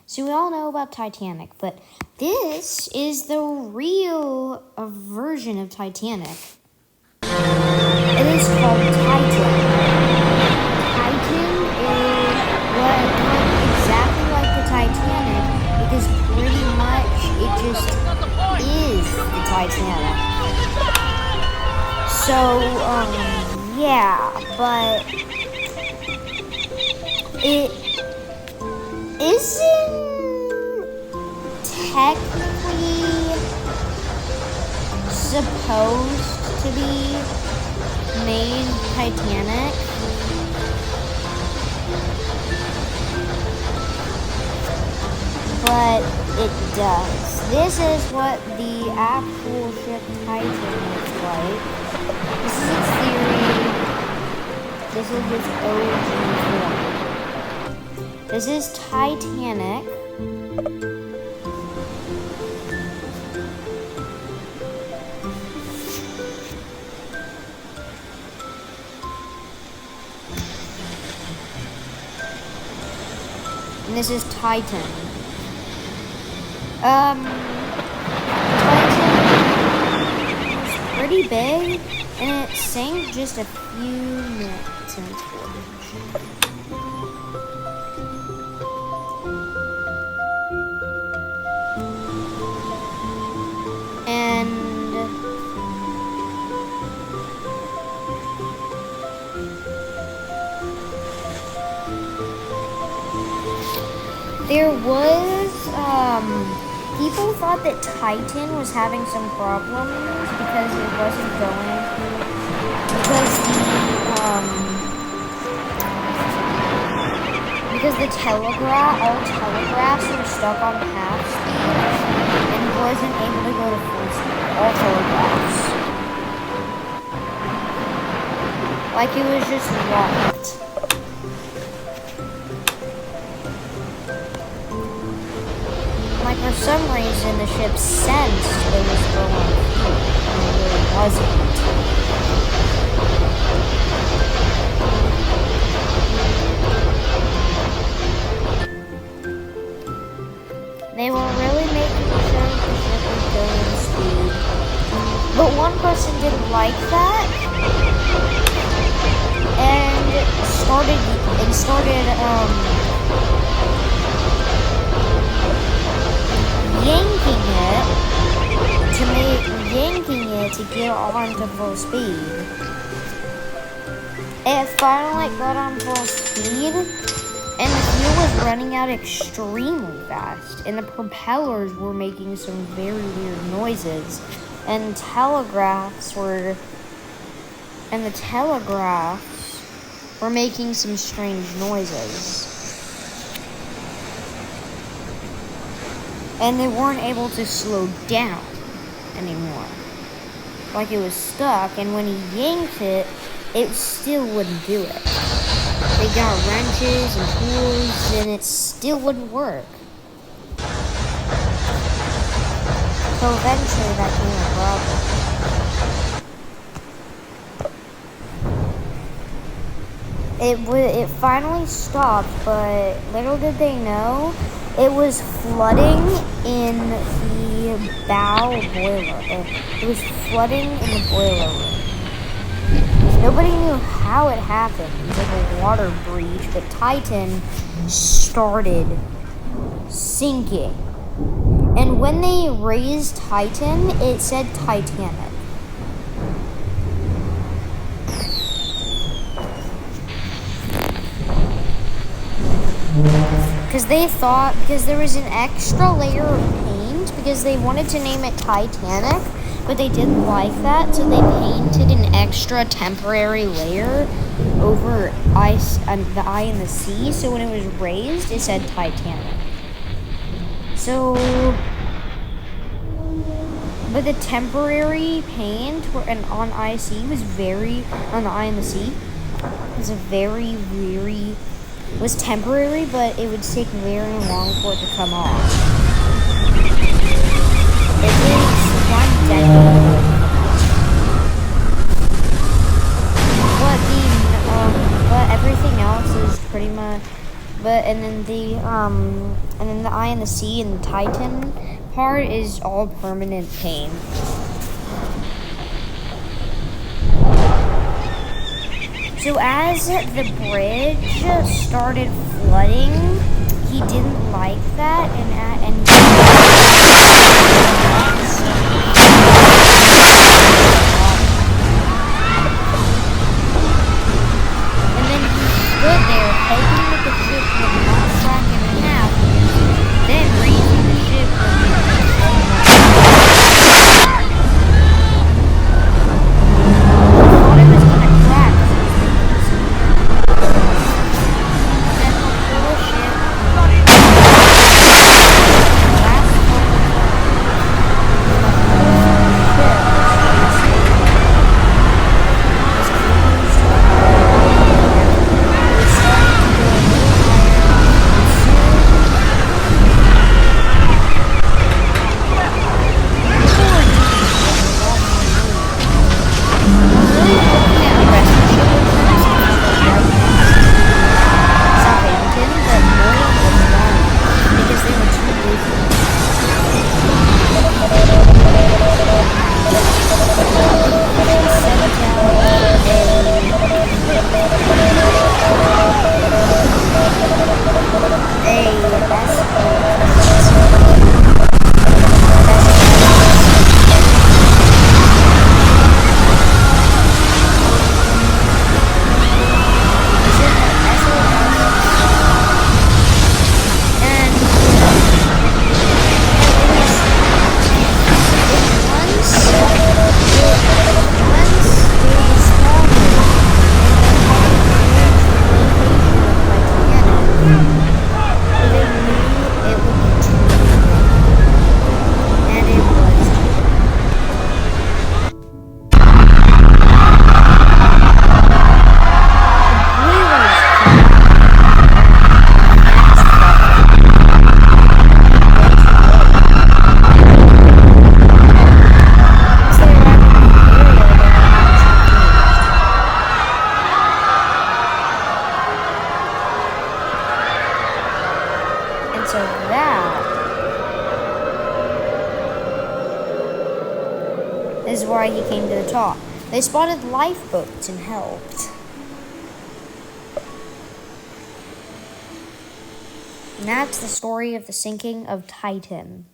So we all know about Titanic, but this is the real version of Titanic. It is called Titan. Titan is what looked exactly like the Titanic because pretty much it just is the Titanic. So, yeah, but it isn't technically supposed to be named Titanic. But it does. This is what the actual ship Titan looks like. This is its theory. This is its origin form. This is Titanic. And this is Titan. Titan is pretty big, and it sank just a few minutes in its voyage. And there was, people thought that Titan was having some problems because it wasn't going, because the all telegraphs were stuck on half speed and wasn't able to go to full speed, all telegraphs. Like it was just locked. Like for some reason the ship sensed it was going and it really wasn't. They were really making sure the ship was going speed. But one person didn't like that and started yanking it to get on to full speed. It finally got on full speed, and the fuel was running out extremely fast, and the propellers were making some very weird noises, and the telegraphs were making some strange noises. And they weren't able to slow down anymore. Like it was stuck, and when he yanked it, it still wouldn't do it. They got wrenches and tools, and it still wouldn't work. So eventually that became a problem. It finally stopped, but little did they know, it was flooding in the bow boiler. It was flooding in the boiler room. Nobody knew how it happened. It was like a water breach, but Titan started sinking. And when they raised Titan, it said Titanic. Because there was an extra layer of paint, because they wanted to name it Titanic, but they didn't like that, so they painted an extra temporary layer over ice and the I and the sea, so when it was raised, it said Titanic. So, but the temporary paint on IC was on the I and the sea was temporary, but it would take very long for it to come off. It was 1 decade. But everything else is pretty much But and then the eye and the sea and the Titan part is all permanent paint. So as the bridge started flooding, he didn't like that, and then he stood there hoping that the ship would not crack in half, then raising the ship thought it was gonna crack. Then the whole ship so that is why he came to the top. They spotted lifeboats and helped. And that's the story of the sinking of Titan.